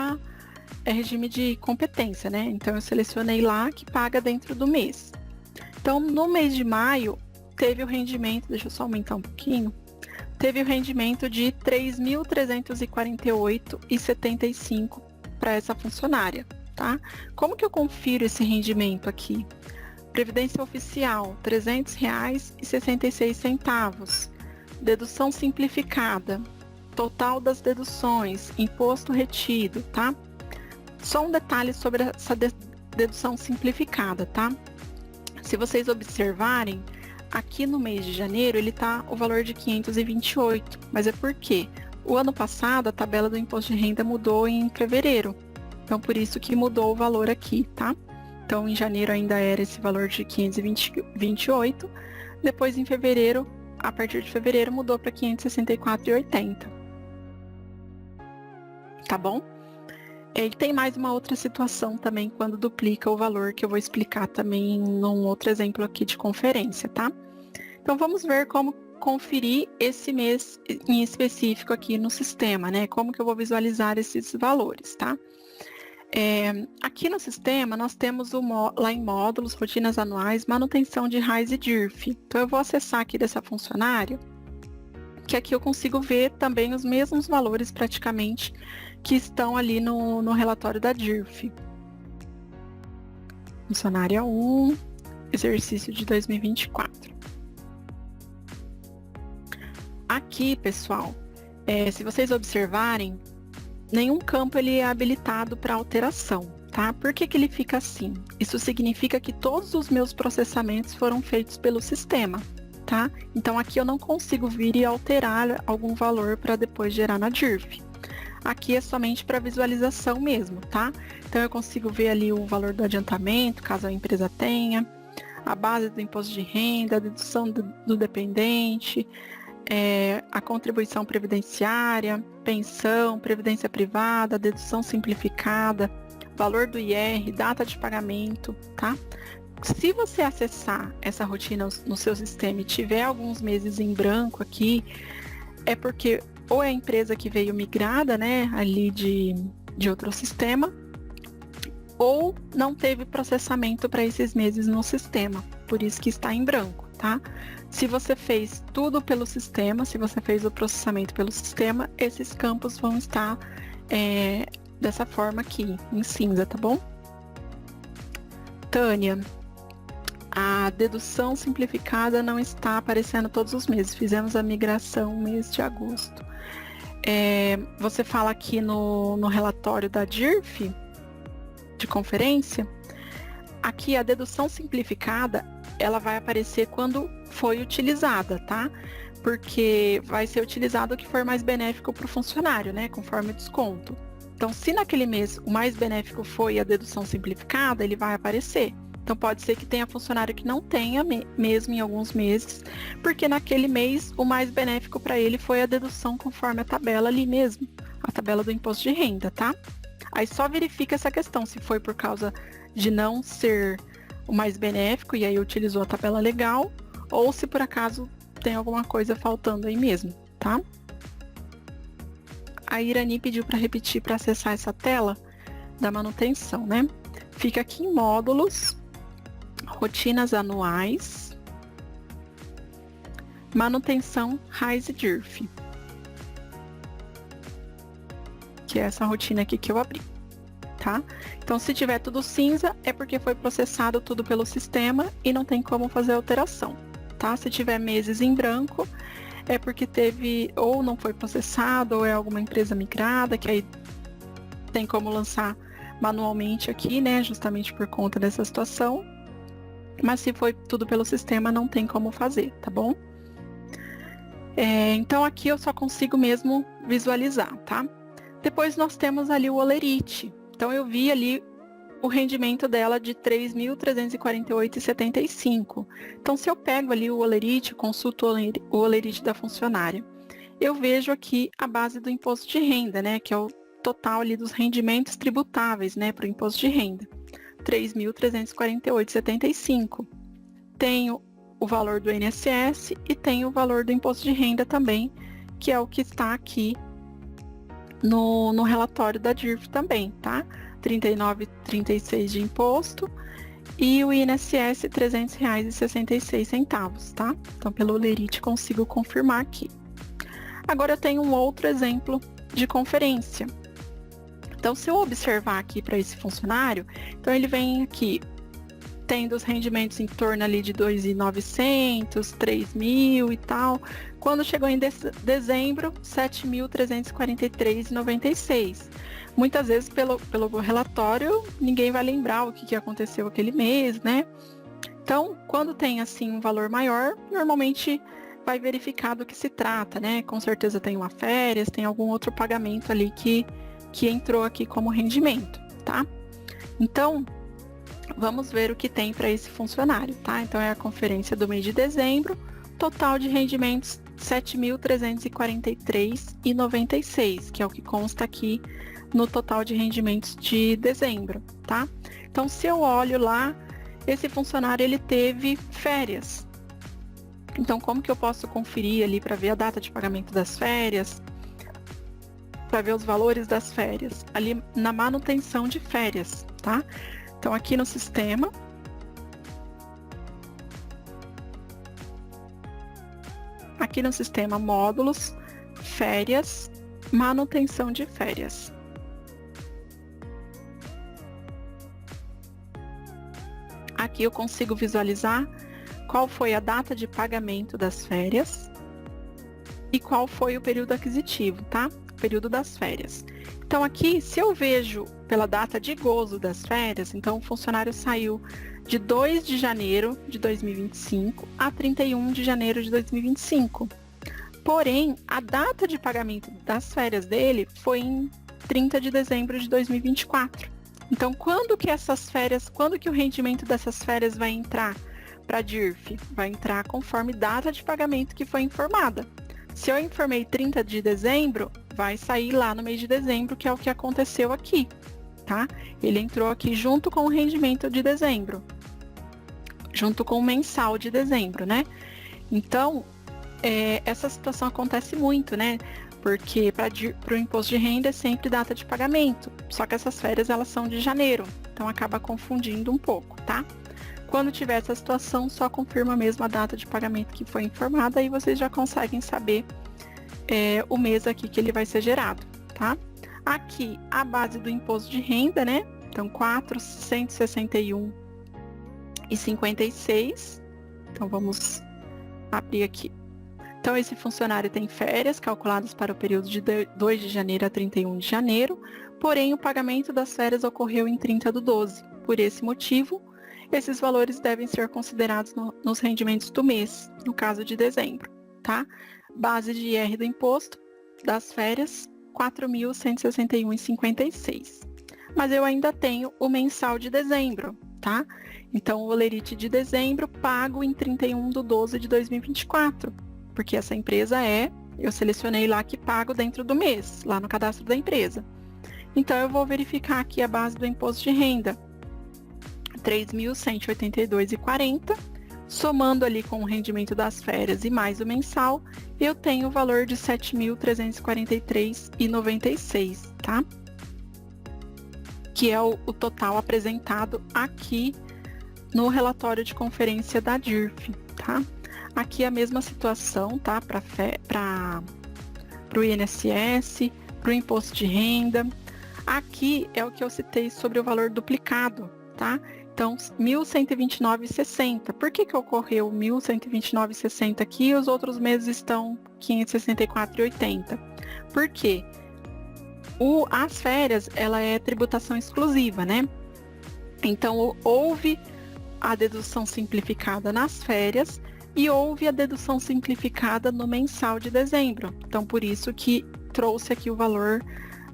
regime de competência, né? Então, eu selecionei lá que paga dentro do mês. Então, no mês de maio, teve o rendimento, deixa eu só aumentar um pouquinho, teve o rendimento de R$ 3.348,75 para essa funcionária, tá? Como que eu confiro esse rendimento aqui? Previdência oficial, R$ 300,66. Dedução simplificada, total das deduções, imposto retido, tá? Só um detalhe sobre essa dedução simplificada, tá? Se vocês observarem, aqui no mês de janeiro, ele tá o valor de 528, mas é porque o ano passado a tabela do imposto de renda mudou em fevereiro, então por isso que mudou o valor aqui, tá? Então em janeiro ainda era esse valor de 528, depois em fevereiro, a partir de fevereiro mudou para 564,80, tá bom? E tem mais uma outra situação também quando duplica o valor, que eu vou explicar também num outro exemplo aqui de conferência, tá? Então vamos ver como conferir esse mês em específico aqui no sistema, né? Como que eu vou visualizar esses valores, tá? Aqui no sistema, nós temos lá em módulos, rotinas anuais, manutenção de RAIS e DIRF. Então, eu vou acessar aqui dessa funcionária, que aqui eu consigo ver também os mesmos valores praticamente que estão ali no relatório da DIRF. Funcionária 1, exercício de 2024. Aqui, pessoal, se vocês observarem, nenhum campo ele é habilitado para alteração, tá? Por que que ele fica assim? Isso significa que todos os meus processamentos foram feitos pelo sistema, tá? Então, aqui eu não consigo vir e alterar algum valor para depois gerar na DIRF. Aqui é somente para visualização mesmo, tá? Então, eu consigo ver ali o valor do adiantamento, caso a empresa tenha, a base do imposto de renda, a dedução do dependente, a contribuição previdenciária, pensão, previdência privada, dedução simplificada, valor do IR, data de pagamento, tá? Se você acessar essa rotina no seu sistema e tiver alguns meses em branco aqui, é porque ou é a empresa que veio migrada, né, ali de outro sistema, ou não teve processamento para esses meses no sistema, por isso que está em branco, tá? Se você fez tudo pelo sistema, se você fez o processamento pelo sistema, esses campos vão estar dessa forma aqui, em cinza, tá bom? Tânia, a dedução simplificada não está aparecendo todos os meses. Fizemos a migração no mês de agosto. Você fala aqui no relatório da DIRF, de conferência, aqui a dedução simplificada, ela vai aparecer quando foi utilizada, tá? Porque vai ser utilizado o que for mais benéfico para o funcionário, né? Conforme o desconto. Então, se naquele mês o mais benéfico foi a dedução simplificada, ele vai aparecer. Então, pode ser que tenha funcionário que não tenha mesmo em alguns meses, porque naquele mês o mais benéfico para ele foi a dedução conforme a tabela ali mesmo, a tabela do imposto de renda, tá? Aí só verifica essa questão, se foi por causa de não ser o mais benéfico e aí utilizou a tabela legal, ou se por acaso tem alguma coisa faltando aí mesmo, tá? A Irani pediu para repetir para acessar essa tela da manutenção, né? Fica aqui em módulos, rotinas anuais, manutenção RAIS e DIRF. Que é essa rotina aqui que eu abri, tá? Então, se tiver tudo cinza, é porque foi processado tudo pelo sistema e não tem como fazer alteração, tá? Se tiver meses em branco, é porque teve, ou não foi processado, ou é alguma empresa migrada, que aí tem como lançar manualmente aqui, né? Justamente por conta dessa situação. Mas se foi tudo pelo sistema, não tem como fazer, tá bom? Então, aqui eu só consigo mesmo visualizar, tá? Depois nós temos ali o Olerite. Então, eu vi ali o rendimento dela de R$ 3.348,75. Então, se eu pego ali o Olerite, consulto o Olerite da funcionária, eu vejo aqui a base do imposto de renda, né? Que é o total ali dos rendimentos tributáveis, né? Para o imposto de renda. R$ 3.348,75. Tenho o valor do INSS e tenho o valor do imposto de renda também, que é o que está aqui no relatório da DIRF também, tá? R$ 39,36 de imposto e o INSS R$ 300,66, tá? Então, pelo Olerite consigo confirmar aqui. Agora eu tenho um outro exemplo de conferência. Então, se eu observar aqui para esse funcionário, então ele vem aqui tendo os rendimentos em torno ali de 2.900, 3.000 e tal. Quando chegou em dezembro, 7.343,96. Muitas vezes, pelo relatório, ninguém vai lembrar o que aconteceu aquele mês, né? Então, quando tem assim um valor maior, normalmente vai verificar do que se trata, né? Com certeza tem uma férias, tem algum outro pagamento ali que entrou aqui como rendimento, tá? Então, vamos ver o que tem para esse funcionário, tá? Então, é a conferência do mês de dezembro, total de rendimentos R$ 7.343,96, que é o que consta aqui no total de rendimentos de dezembro, tá? Então, se eu olho lá, esse funcionário, ele teve férias. Então, como que eu posso conferir ali para ver a data de pagamento das férias? vai ver os valores das férias, ali na manutenção de férias, tá? Então, aqui no sistema, módulos, férias, manutenção de férias. Aqui eu consigo visualizar qual foi a data de pagamento das férias e qual foi o período aquisitivo, tá? O período das férias. Então aqui, se eu vejo pela data de gozo das férias, então o funcionário saiu de 2 de janeiro de 2025 a 31 de janeiro de 2025. Porém, a data de pagamento das férias dele foi em 30 de dezembro de 2024. Então, quando que o rendimento dessas férias vai entrar para a DIRF? Vai entrar conforme data de pagamento que foi informada. Se eu informei 30 de dezembro, vai sair lá no mês de dezembro, que é o que aconteceu aqui, tá? Ele entrou aqui junto com o rendimento de dezembro, junto com o mensal de dezembro, né? Então, essa situação acontece muito, né? Porque para o imposto de renda é sempre data de pagamento, só que essas férias elas são de janeiro, então acaba confundindo um pouco, tá? Quando tiver essa situação, só confirma mesmo a data de pagamento que foi informada e vocês já conseguem saber o mês aqui que ele vai ser gerado, tá? Aqui a base do imposto de renda, né? Então 461,56. Então vamos abrir aqui. Então, esse funcionário tem férias calculadas para o período de 2 de janeiro a 31 de janeiro, porém, o pagamento das férias ocorreu em 30/12. Por esse motivo, esses valores devem ser considerados nos rendimentos do mês, no caso de dezembro, tá? Base de IR do imposto das férias, 4.161,56. Mas eu ainda tenho o mensal de dezembro, tá? Então, o olerite de dezembro pago em 31/12 de 2024. Porque essa empresa eu selecionei lá que pago dentro do mês, lá no cadastro da empresa. Então, eu vou verificar aqui a base do imposto de renda, 3.182,40, somando ali com o rendimento das férias e mais o mensal, eu tenho o valor de 7.343,96, tá? Que é o total apresentado aqui no relatório de conferência da DIRF, tá? Aqui a mesma situação, tá? Para o INSS, para o imposto de renda. Aqui é o que eu citei sobre o valor duplicado, tá? Então, 1.129,60. Por que ocorreu 1.129,60 aqui e os outros meses estão 564,80? Por quê? As férias, ela é tributação exclusiva, né? Então, houve a dedução simplificada nas férias e houve a dedução simplificada no mensal de dezembro. Então, por isso que trouxe aqui o valor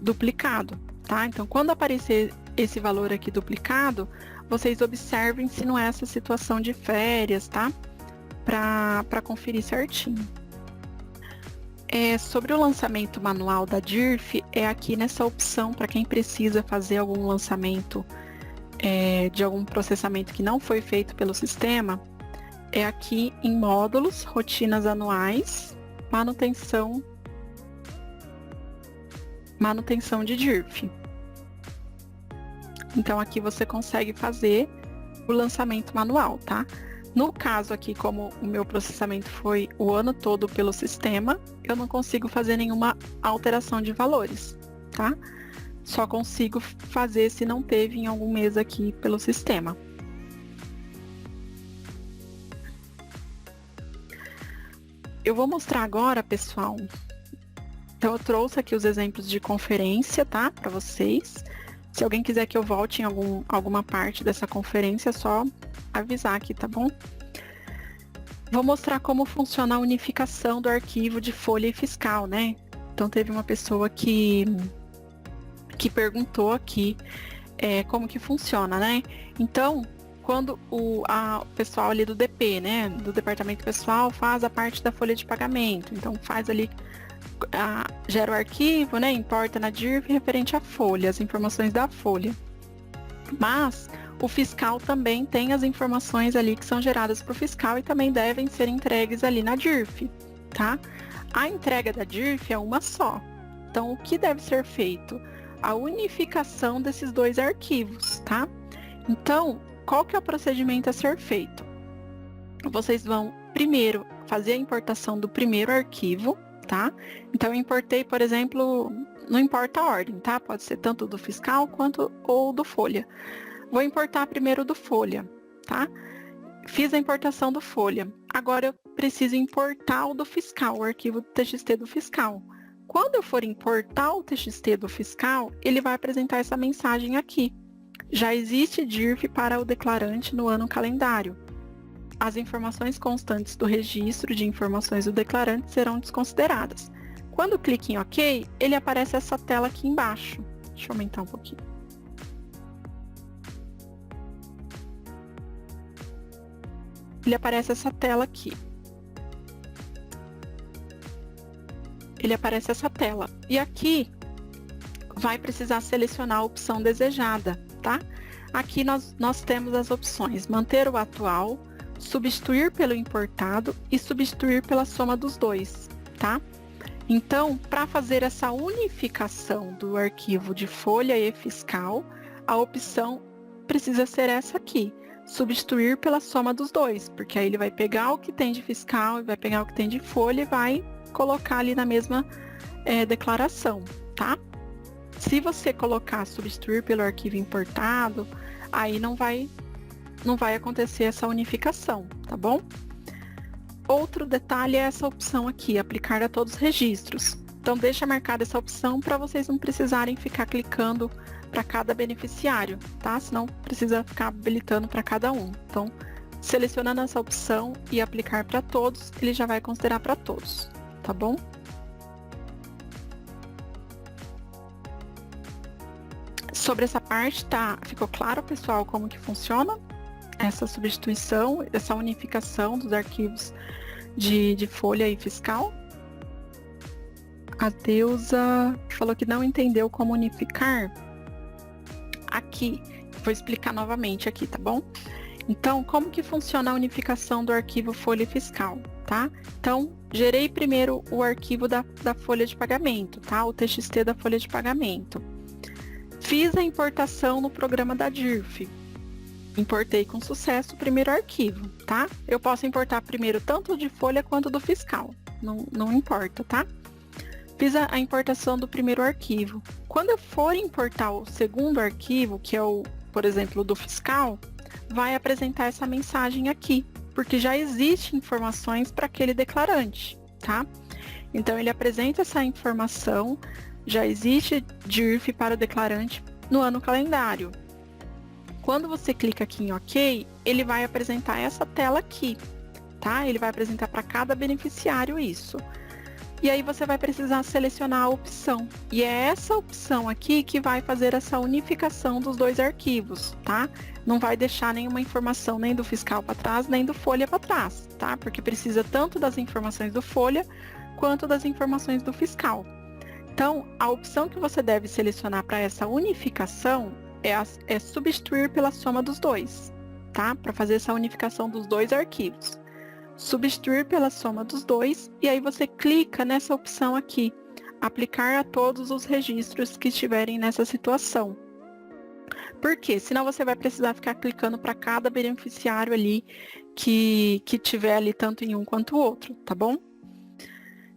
duplicado, tá? Então, quando aparecer esse valor aqui duplicado, vocês observem se não é essa situação de férias, tá? Para conferir certinho. Sobre o lançamento manual da DIRF, é aqui nessa opção para quem precisa fazer algum lançamento de algum processamento que não foi feito pelo sistema, é aqui em módulos, rotinas anuais, manutenção de DIRF. Então, aqui você consegue fazer o lançamento manual, tá? No caso aqui, como o meu processamento foi o ano todo pelo sistema, eu não consigo fazer nenhuma alteração de valores, tá? Só consigo fazer se não teve em algum mês aqui pelo sistema. Eu vou mostrar agora, pessoal. Então, eu trouxe aqui os exemplos de conferência, tá? Para vocês. Se alguém quiser que eu volte em alguma parte dessa conferência, é só avisar aqui, tá bom? Vou mostrar como funciona a unificação do arquivo de folha e fiscal, né? Então, teve uma pessoa que perguntou aqui como que funciona, né? Então, quando o pessoal ali do DP, né, do departamento pessoal, faz a parte da folha de pagamento, então faz ali, gera o arquivo, né, importa na DIRF referente à folha, as informações da folha. Mas o fiscal também tem as informações ali que são geradas para o fiscal e também devem ser entregues ali na DIRF, tá? A entrega da DIRF é uma só, Então, o que deve ser feito? A unificação desses dois arquivos, tá? Então, qual que é o procedimento a ser feito? Vocês vão primeiro fazer a importação do primeiro arquivo, tá? Então, eu importei, por exemplo, não importa a ordem, tá? Pode ser tanto do fiscal quanto ou do folha. Vou importar primeiro do folha, tá? Fiz a importação do folha. Agora eu preciso importar o do fiscal, o arquivo TXT do fiscal. Quando eu for importar o TXT do fiscal, ele vai apresentar essa mensagem aqui. Já existe DIRF para o declarante no ano calendário. As informações constantes do registro de informações do declarante serão desconsideradas. Quando clique em OK, ele aparece essa tela aqui embaixo. Deixa eu aumentar um pouquinho. Ele aparece essa tela aqui. Ele aparece essa tela. E aqui vai precisar selecionar a opção desejada, tá? Aqui nós temos as opções: manter o atual, substituir pelo importado e substituir pela soma dos dois, tá? Então, para fazer essa unificação do arquivo de folha e fiscal, a opção precisa ser essa aqui: substituir pela soma dos dois, porque aí ele vai pegar o que tem de fiscal e vai pegar o que tem de folha e vai colocar ali na mesma declaração, tá? Se você colocar substituir pelo arquivo importado, aí não vai acontecer essa unificação, tá bom? Outro detalhe é essa opção aqui, aplicar a todos os registros. Então deixa marcada essa opção para vocês não precisarem ficar clicando para cada beneficiário, tá? Senão precisa ficar habilitando para cada um. Então, selecionando essa opção e aplicar para todos, ele já vai considerar para todos, tá bom? Sobre essa parte, ficou claro, pessoal, como que funciona essa substituição, essa unificação dos arquivos de folha e fiscal? A Deusa falou que não entendeu como unificar. Aqui, vou explicar novamente aqui, tá bom? Então, como que funciona a unificação do arquivo folha e fiscal, tá? Então, gerei primeiro o arquivo da folha de pagamento, tá? O TXT da folha de pagamento. Fiz a importação no programa da DIRF. Importei com sucesso o primeiro arquivo, tá? Eu posso importar primeiro tanto de folha quanto do fiscal, não importa, tá? Fiz a importação do primeiro arquivo. Quando eu for importar o segundo arquivo, que é por exemplo, do fiscal, vai apresentar essa mensagem aqui, porque já existem informações para aquele declarante, tá? Então, ele apresenta essa informação, já existe DIRF para o declarante no ano calendário. Quando você clica aqui em OK, ele vai apresentar essa tela aqui, tá? Ele vai apresentar para cada beneficiário isso. E aí você vai precisar selecionar a opção. E é essa opção aqui que vai fazer essa unificação dos dois arquivos, tá? Não vai deixar nenhuma informação nem do fiscal para trás, nem do folha para trás, tá? Porque precisa tanto das informações do folha quanto das informações do fiscal. Então, a opção que você deve selecionar para essa unificação é substituir pela soma dos dois, tá? Para fazer essa unificação dos dois arquivos. Substituir pela soma dos dois, e aí você clica nessa opção aqui, aplicar a todos os registros que estiverem nessa situação. Por quê? Senão você vai precisar ficar clicando para cada beneficiário ali que tiver ali tanto em um quanto o outro, tá bom?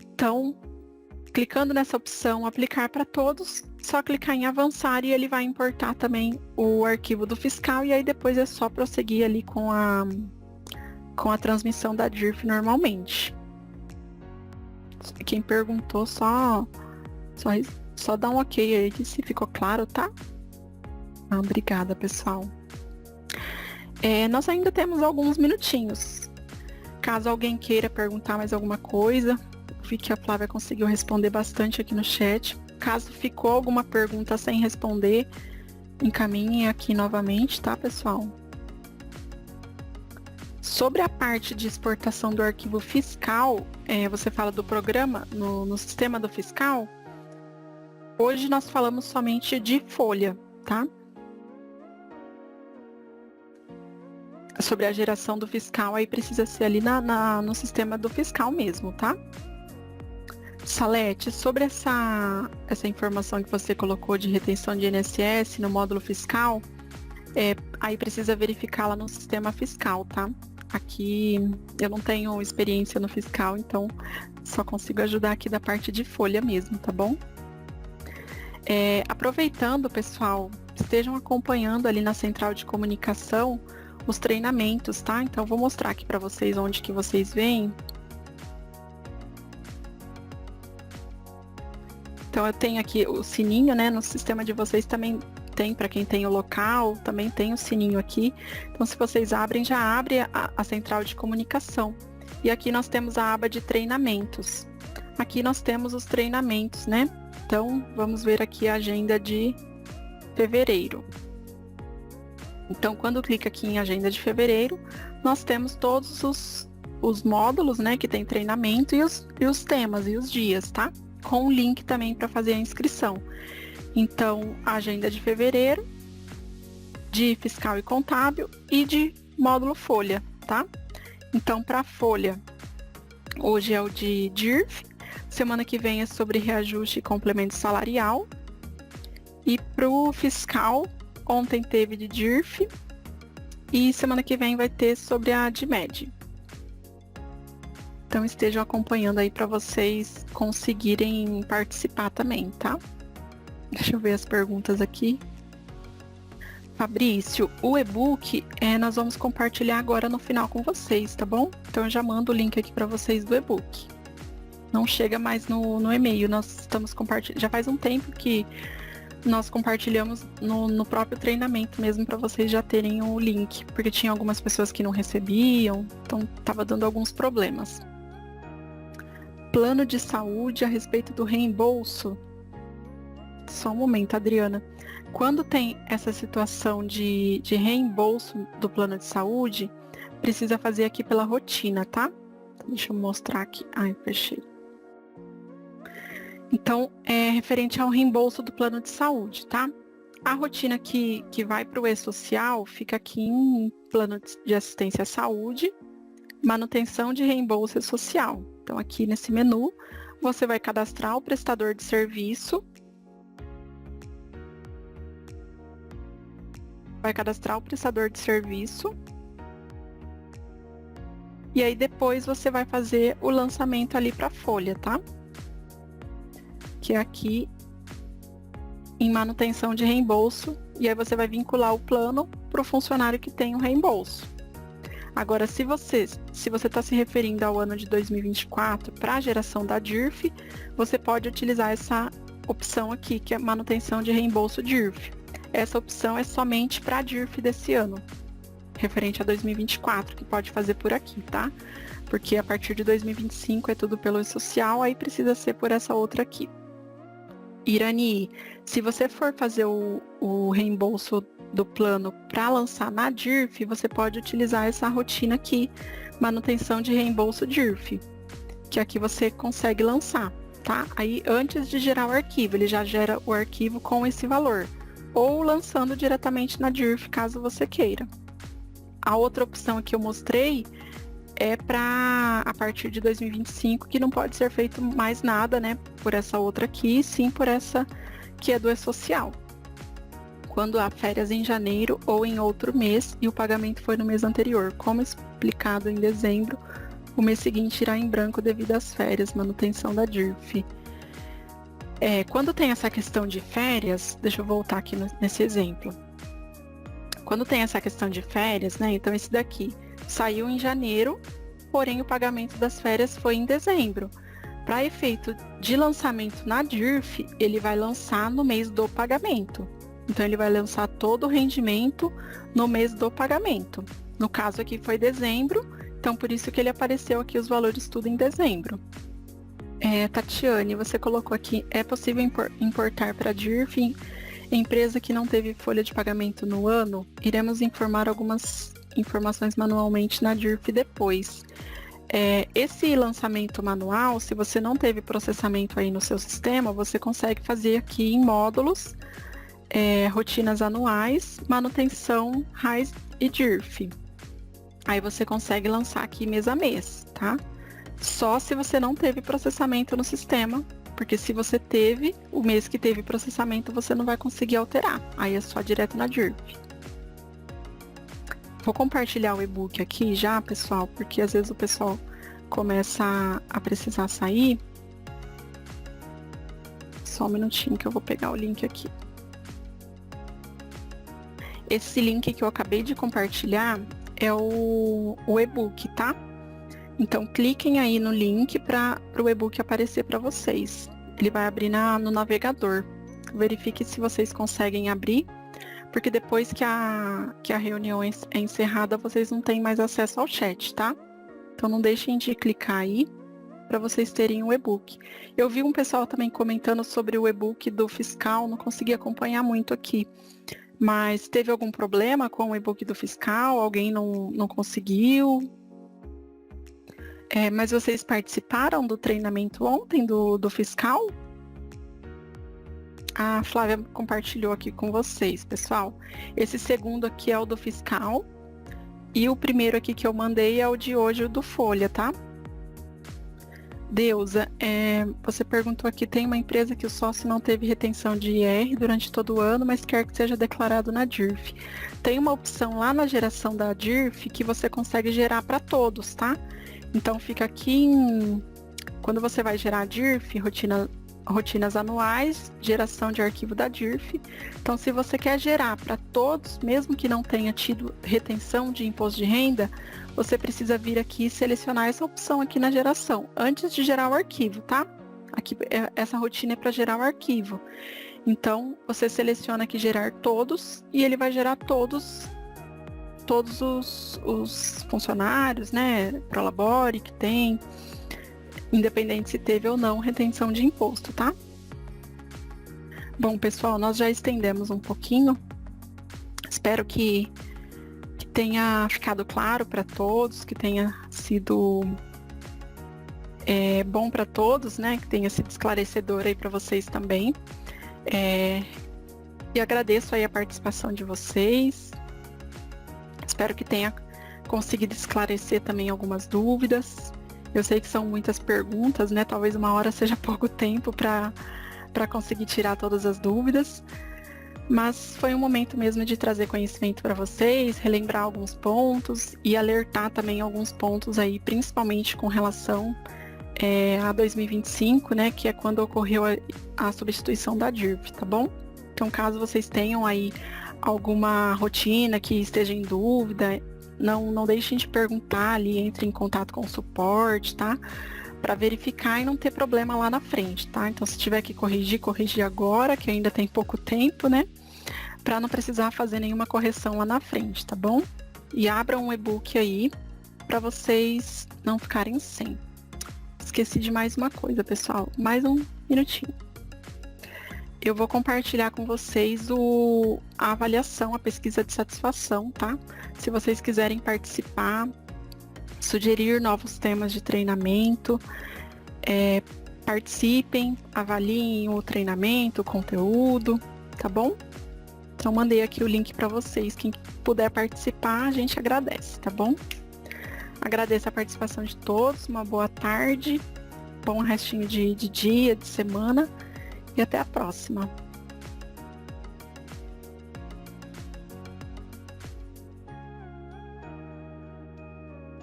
Então, clicando nessa opção, aplicar para todos, só clicar em avançar e ele vai importar também o arquivo do fiscal, e aí depois é só prosseguir ali com a transmissão da DIRF normalmente. Quem perguntou, só dá um OK aí, se ficou claro, tá? Obrigada, pessoal. Nós ainda temos alguns minutinhos. Caso alguém queira perguntar mais alguma coisa, vi que a Flávia conseguiu responder bastante aqui no chat. Caso ficou alguma pergunta sem responder, encaminhem aqui novamente, tá, pessoal? Sobre a parte de exportação do arquivo fiscal, você fala do programa no sistema do fiscal. Hoje nós falamos somente de folha, tá? Sobre a geração do fiscal, aí precisa ser ali no sistema do fiscal mesmo, tá? Salete, sobre essa informação que você colocou de retenção de INSS no módulo fiscal, aí precisa verificá-la no sistema fiscal, tá? Aqui eu não tenho experiência no fiscal, então só consigo ajudar aqui da parte de folha mesmo, tá bom? Aproveitando, pessoal, estejam acompanhando ali na central de comunicação os treinamentos, tá? Então eu vou mostrar aqui para vocês onde que vocês veem. Então eu tenho aqui o sininho, né? No sistema de vocês também tem, para quem tem o local, também tem o sininho aqui. Então se vocês abrem, já abre a central de comunicação. E aqui nós temos a aba de treinamentos. Aqui nós temos os treinamentos, né? Então vamos ver aqui a agenda de fevereiro. Então quando clica aqui em agenda de fevereiro, nós temos todos os módulos, né? Que tem treinamento e os temas e os dias, tá? Com o link também para fazer a inscrição. Então, a agenda de fevereiro, de fiscal e contábil e de módulo folha, tá? Então, para a folha, hoje é o de DIRF, semana que vem é sobre reajuste e complemento salarial. E para o fiscal, ontem teve de DIRF e semana que vem vai ter sobre a DIMED. Então estejam acompanhando aí para vocês conseguirem participar também, tá? Deixa eu ver as perguntas aqui. Fabrício, o e-book nós vamos compartilhar agora no final com vocês, tá bom? Então eu já mando o link aqui para vocês do e-book. Não chega mais no e-mail, nós estamos compartilhando. Já faz um tempo que nós compartilhamos no próprio treinamento mesmo para vocês já terem o link, porque tinha algumas pessoas que não recebiam, então estava dando alguns problemas. Plano de saúde a respeito do reembolso. Só um momento, Adriana. Quando tem essa situação de reembolso do plano de saúde, precisa fazer aqui pela rotina, tá? Deixa eu mostrar aqui. Ai, fechei. Então, é referente ao reembolso do plano de saúde, tá? A rotina que vai para o e-social fica aqui em plano de assistência à saúde, manutenção de reembolso social. Então, aqui nesse menu, você vai cadastrar o prestador de serviço. Vai cadastrar o prestador de serviço. E aí, depois, você vai fazer o lançamento ali para a folha, tá? Que é aqui em manutenção de reembolso. E aí, você vai vincular o plano para o funcionário que tem o reembolso. Agora, se você está se referindo ao ano de 2024 para a geração da DIRF, você pode utilizar essa opção aqui, que é manutenção de reembolso DIRF. Essa opção é somente para a DIRF desse ano, referente a 2024, que pode fazer por aqui, tá? Porque a partir de 2025 é tudo pelo social, aí precisa ser por essa outra aqui. Irani, se você for fazer o reembolso do plano para lançar na DIRF, você pode utilizar essa rotina aqui, manutenção de reembolso DIRF, que aqui você consegue lançar, tá? Aí antes de gerar o arquivo, ele já gera o arquivo com esse valor, ou lançando diretamente na DIRF, caso você queira. A outra opção que eu mostrei é para a partir de 2025, que não pode ser feito mais nada, né, por essa outra aqui, sim por essa que é do e-social. Quando há férias em janeiro ou em outro mês e o pagamento foi no mês anterior. Como explicado em dezembro, o mês seguinte irá em branco devido às férias, manutenção da DIRF. Quando tem essa questão de férias, deixa eu voltar aqui nesse exemplo. Quando tem essa questão de férias, né, então esse daqui saiu em janeiro, porém o pagamento das férias foi em dezembro. Para efeito de lançamento na DIRF, ele vai lançar no mês do pagamento. Então, ele vai lançar todo o rendimento no mês do pagamento. No caso aqui foi dezembro, então por isso que ele apareceu aqui os valores tudo em dezembro. Tatiane, você colocou aqui, é possível importar para a DIRF empresa que não teve folha de pagamento no ano? Iremos informar algumas informações manualmente na DIRF depois. Esse lançamento manual, se você não teve processamento aí no seu sistema, você consegue fazer aqui em módulos, rotinas anuais, manutenção, RAIS e DIRF. Aí você consegue lançar aqui mês a mês, tá? Só se você não teve processamento no sistema, porque se você teve, o mês que teve processamento, você não vai conseguir alterar. Aí é só direto na DIRF. Vou compartilhar o e-book aqui já, pessoal, porque às vezes o pessoal começa a precisar sair. Só um minutinho que eu vou pegar o link aqui. Esse link que eu acabei de compartilhar é o e-book, tá? Então, cliquem aí no link para o e-book aparecer para vocês. Ele vai abrir no navegador. Verifique se vocês conseguem abrir, porque depois que a reunião é encerrada, vocês não têm mais acesso ao chat, tá? Então, não deixem de clicar aí para vocês terem o e-book. Eu vi um pessoal também comentando sobre o e-book do fiscal, não consegui acompanhar muito aqui. Mas teve algum problema com o e-book do fiscal? Alguém não conseguiu? Mas vocês participaram do treinamento ontem do fiscal? A Flávia compartilhou aqui com vocês, pessoal. Esse segundo aqui é o do fiscal. E o primeiro aqui que eu mandei é o de hoje, o do Folha, tá? Deusa, você perguntou aqui, tem uma empresa que o sócio não teve retenção de IR durante todo o ano, mas quer que seja declarado na DIRF. Tem uma opção lá na geração da DIRF que você consegue gerar para todos, tá? Então fica aqui quando você vai gerar a DIRF, rotinas anuais, geração de arquivo da DIRF. Então se você quer gerar para todos, mesmo que não tenha tido retenção de imposto de renda, você precisa vir aqui e selecionar essa opção aqui na geração, antes de gerar o arquivo, tá? Aqui, essa rotina é para gerar o arquivo. Então, você seleciona aqui gerar todos, e ele vai gerar todos os funcionários, né, Prolabore que tem, independente se teve ou não retenção de imposto, tá? Bom, pessoal, nós já estendemos um pouquinho. Espero que tenha ficado claro para todos, que tenha sido bom para todos, né? Que tenha sido esclarecedor aí para vocês também. E agradeço aí a participação de vocês. Espero que tenha conseguido esclarecer também algumas dúvidas. Eu sei que são muitas perguntas, né? Talvez uma hora seja pouco tempo para conseguir tirar todas as dúvidas. Mas foi um momento mesmo de trazer conhecimento para vocês, relembrar alguns pontos e alertar também alguns pontos aí, principalmente com relação a 2025, né, que é quando ocorreu a substituição da DIRF, tá bom? Então, caso vocês tenham aí alguma rotina que esteja em dúvida, não deixem de perguntar ali, entre em contato com o suporte, tá? Para verificar e não ter problema lá na frente, tá? Então, se tiver que corrigir agora, que ainda tem pouco tempo, né? Para não precisar fazer nenhuma correção lá na frente, tá bom? E abram um e-book aí para vocês não ficarem sem. Esqueci de mais uma coisa, pessoal. Mais um minutinho. Eu vou compartilhar com vocês a avaliação, a pesquisa de satisfação, tá? Se vocês quiserem participar, sugerir novos temas de treinamento, participem, avaliem o treinamento, o conteúdo, tá bom? Então, mandei aqui o link para vocês. Quem puder participar, a gente agradece, tá bom? Agradeço a participação de todos, uma boa tarde, bom restinho de dia, de semana, e até a próxima.